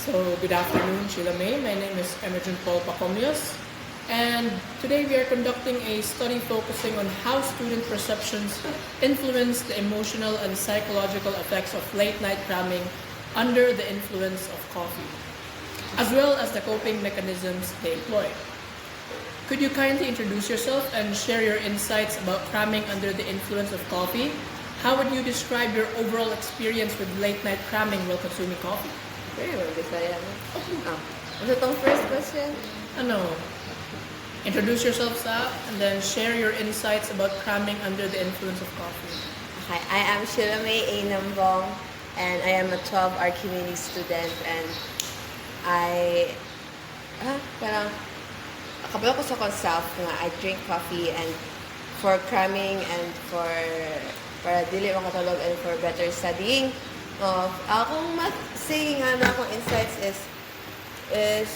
So, good afternoon, Sheila May. My name is Emerson Paul Pacomios, and today we are conducting a study focusing on how student perceptions influence the emotional and psychological effects of late-night cramming under the influence of coffee, as well as the coping mechanisms they employ. Could you kindly introduce yourself and share your insights about cramming under the influence of coffee? How would you describe your overall experience with late-night cramming while consuming coffee? Very well, Bisaya. Ano tong first question? Introduce yourself, sa, and then share your insights about cramming under the influence of coffee. Okay, I am Shilame A. Nambong, and I am a 12 Archimedes student, and parang, kabalo ko sa self nga I drink coffee and for cramming and para dili makatulog and for better studying. Akong saying nga na akong insights is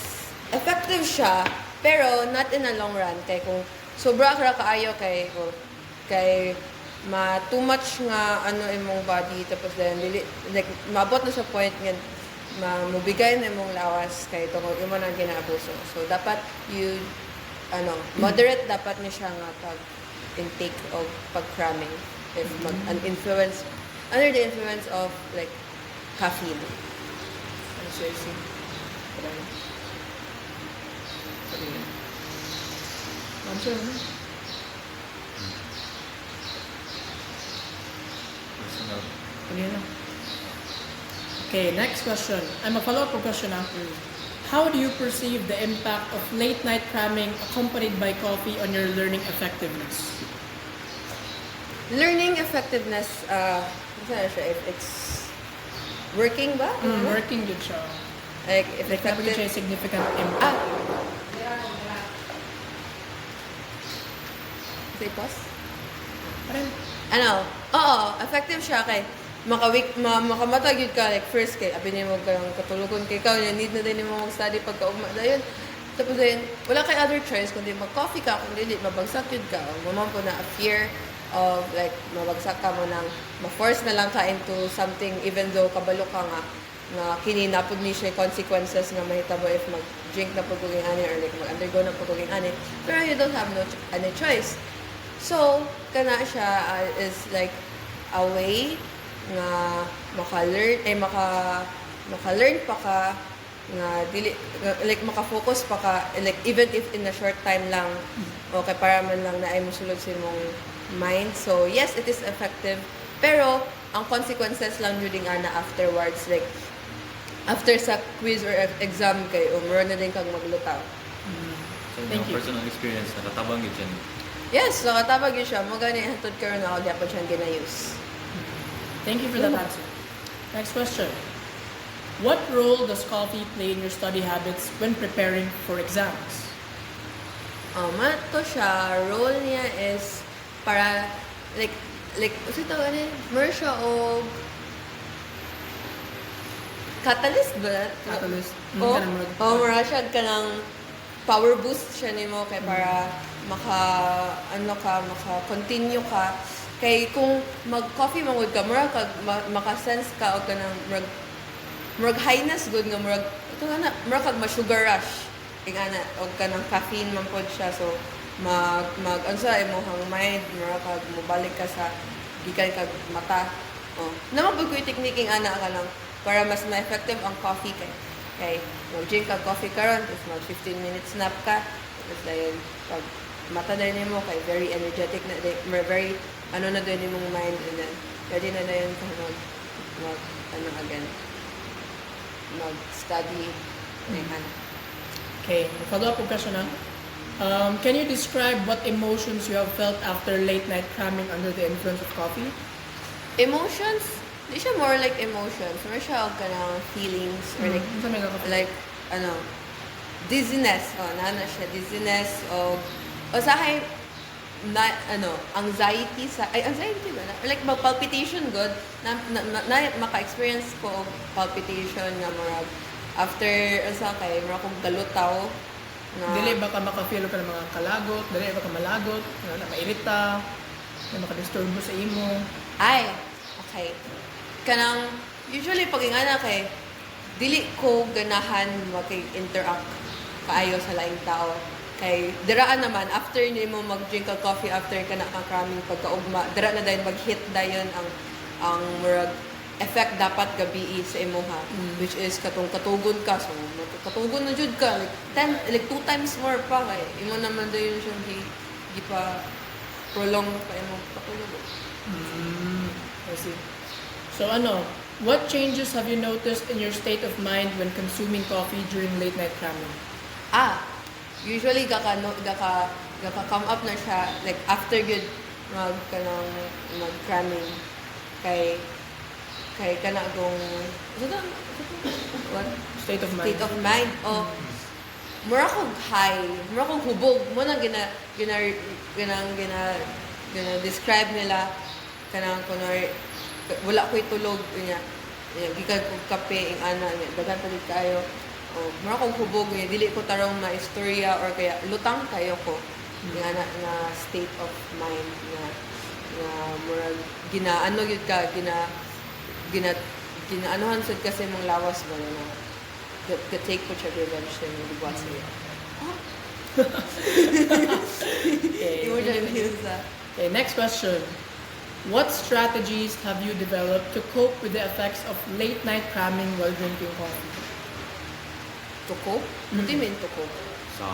effective siya, pero not in a long run. Kay kung sobra ka kaayo kay too much nga imong body, tapos then like mabot na sa point nga mabigay na imong lawas kay tungod imo nang ginaabuso. So dapat moderate dapat ni siya nga pag intake of pag cramming if under the influence of like caffeine. I see. Answer mo. Personal. Okay, next question. I'm a follow-up question now. How do you perceive the impact of late-night cramming accompanied by coffee on your learning effectiveness? Learning effectiveness, if it's working ba? Working good siya. Like, if Like, effective... siya significant impact. Say pause? Parang, Oo, effective siya kay makamatag yun ka, like first kay, abi niyo kang katulugon kay ikaw, need na din mo mag-study pagkaugma dayon. Tapos din, wala kay other choice kundi mag-coffee ka, kundi mabagsak yun ka. Mamam po na a fear of like mabagsak ka mo nang ma-force na lang ka into something even though kabalo ka nga kini napod ni siya consequences nga mahitabo if mag-drink na paguging ani or like mag-undergo na paguging ani. Pero you don't have no any choice. So, kana siya is like a way nga maka-learn pa ka nga dili like maka-focus pa ka like even if in a short time lang okay para man lang na ay mosulod sa imong mind. So, yes, it is effective. Pero ang consequences lang jud ana afterwards like after sa quiz or exam kay meron na din kang maglutaw. So, Thank you. personal experience, nakatabang yun dyan. Yes, nakatabag yun siya. Mo gani hatod karon ako gyapon siyang ginayus. thank you for that answer. Next question. What role does coffee play in your study habits when preparing for exams? To siya, role niya is para like kasi tawag ni mer siya og catalyst ba? Catalyst. Mura siya kanang power boost siya nimo kay para maka-continue ka. Kay kung mag-coffee mangod ka, maka-sense ka o kanang murag highness good nga murag kag ma-sugar rush. Kaya ana o kanang caffeine man pod siya. So unsa imong mind murag kag mobalik ka sa gikan kag mata. Naman pud ko technique ana ka lang para mas ma-effective ang coffee kay mag-drink ka coffee karon tapos mag 15 minutes nap ka tapos dayon pag mata na nimo kay very energetic na very na din imong mind and then ready na dayon ka mag-study Okay, follow-up question na. Can you describe what emotions you have felt after late-night cramming under the influence of coffee? Emotions, di siya more like emotions, more siya og kanang feelings or like dizziness. Nana siya dizziness o usahay anxiety anxiety ba na? Like palpitation good na maka-experience ko og palpitation nga murag after kay murag kong galutaw na Dili ba ka maka-feel ka ng mga kalagot? Dili ba ka malagot? Na mairita? Na maka-disturb mo sa imo? Ay, okay. Kanang, usually pag ingana kay, dili ko ganahan makig-interact kaayo sa laing tao. Kay diraan naman after nimo mag-drink ka coffee after ka na kraming pagkaugma, dira na dayon mag-hit dayon ang murag effect dapat gabi sa imuha, which is katong katugon ka, so katugon na jud ka like 2 times more pa kay imo naman dayon siya gi pa prolong pa imo patulog. I see. So what changes have you noticed in your state of mind when consuming coffee during late night cramming? Usually come up na siya like after good mag cramming kay kana gong what State of mind. state of mind mura kog high, mura kog hubog mo nang gina describe nila kanang kunwari wala ko'y tulog niya gikan kog kape ing ana niya dagan pa gid kayo mura kog hubog niya dili ko tarong na istorya or kaya lutang kayo ko nga na state of mind nga mura ginaano gyud ka ginaanuhan sad kasi mong lawas ba na take ko siya revenge sa mga dibuat sa iya. Okay, next question. What strategies have you developed to cope with the effects of late night cramming while drinking coffee? To cope? What do you mean to cope? Sa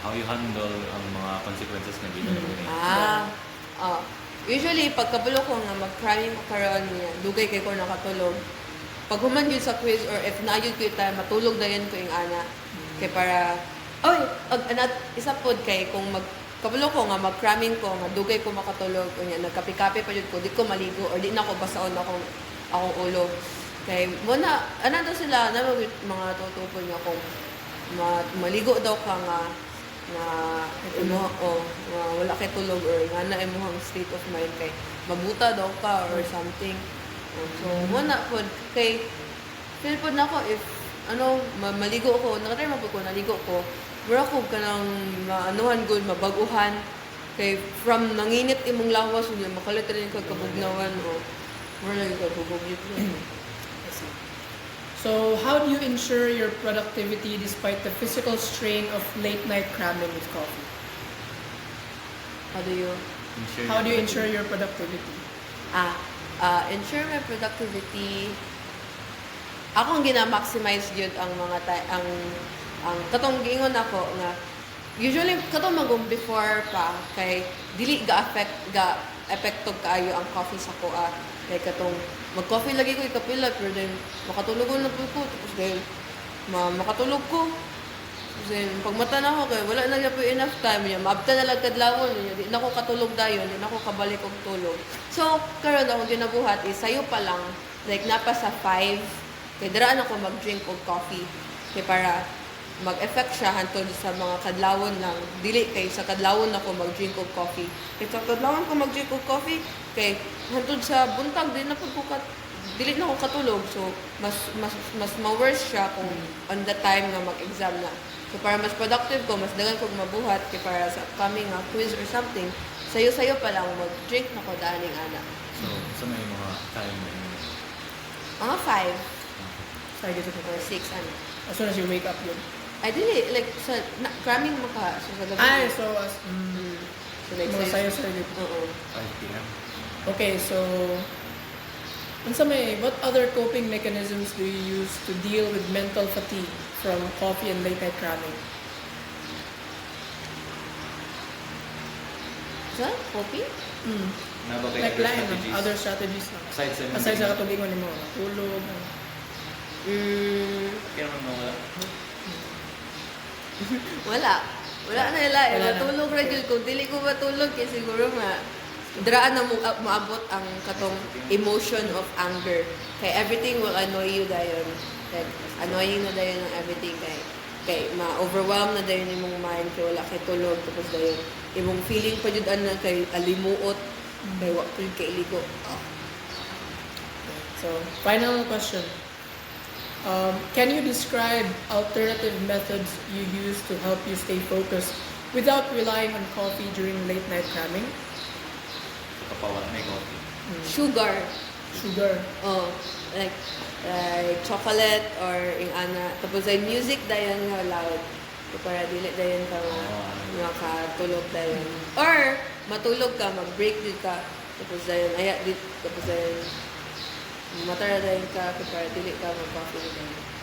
how you handle ang mga consequences na ginawa niya. Usually, pagkabulo ko nga mag-cramming ko karoon niya, dugay kay ko nakatulog. Pag human yun sa quiz or if na-yun ko tayo, matulog na yun ko yung ana. Kaya para, isa pod kay kung kabalo ko nga mag-cramming ko, nga dugay ko makatulog, kunya nagkape-kape pa yun ko, di ko maligo or di na ko basaon akong ulo. Kay muna, to sila, mga tutupon nga kung maligo daw ka nga wala kay tulog or nga na imong state of mind kay mabuta daw ka or something. So muna po kay feel po na ako if maligo ko, nakatry mo po ko naligo ko, wala ko kanang maanuhan good mabaguhan kay from nanginit imong lawas unya makalit rin kag kabugnawan o wala yung kabugog yun. So, how do you ensure your productivity despite the physical strain of late night cramming with coffee? How do you ensure your productivity? Ensure my productivity. Ako ang gina-maximize yun ang mga ang katong giingon ako nga usually katong before pa kay dili ga epekto kaayo ang coffee sa kuha. Like katong mag-coffee lagi ko ikapila pero then makatulog na po ko tapos dahil makatulog ko. Then pag mata na ako kay wala na po enough time niya maabta na lang kadlawon niya di na ko katulog dayon di na ko kabalik og tulog. So karon ako ginabuhat is sayo pa lang like napa sa 5 kay diraan ako mag-drink og coffee kay para mag-effect siya hantod sa mga kadlawon lang dili kay sa kadlawon ako mag-drink og coffee kay sa kadlawon ko mag-drink og coffee kay hantod sa buntag di na pud ko dili na ko katulog so mas ma-worse siya kung on the time nga mag-exam na so para mas productive ko mas dagan ko mabuhat kay para sa upcoming quiz or something sayo-sayo pa lang mag-drink na ko daning ana So may mga time na yun. mga 5 Sorry, get it. or 6 ano As soon as you wake up, yun. I dili like sa cramming mo ka so sa gabi So like mga sayo-sayo. oo 5 p.m. Okay, so what other coping mechanisms do you use to deal with mental fatigue from coffee and late night cramming? sa coffee Naba kayo Like other strategies? other strategies lang. Aside sa katulingon mo, tulog. Kaya naman mawala. wala na nila Wala na. matulog ra gyud kung dili ko matulog kay siguro draan na moabot ang katong emotion of anger kay everything will annoy you dayon like annoying na dayon ang everything kay ma-overwhelm na dayon imong mind kay wala kay tulog tapos dayon imong feeling pa jud ana kay alimuot kay wa pud kay ligo So, final question. Can you describe alternative methods you use to help you stay focused without relying on coffee during late night cramming? Kapawala may coffee. sugar Sugar. Oh, like chocolate or ing ana tapos ay music dayon nga loud. So, para dili dayon ka makatulog dayon. Or matulog ka, mag-break din ka tapos dayon aya dit tapos dayon matara dayon ka para dili ka mag-coffee dayon.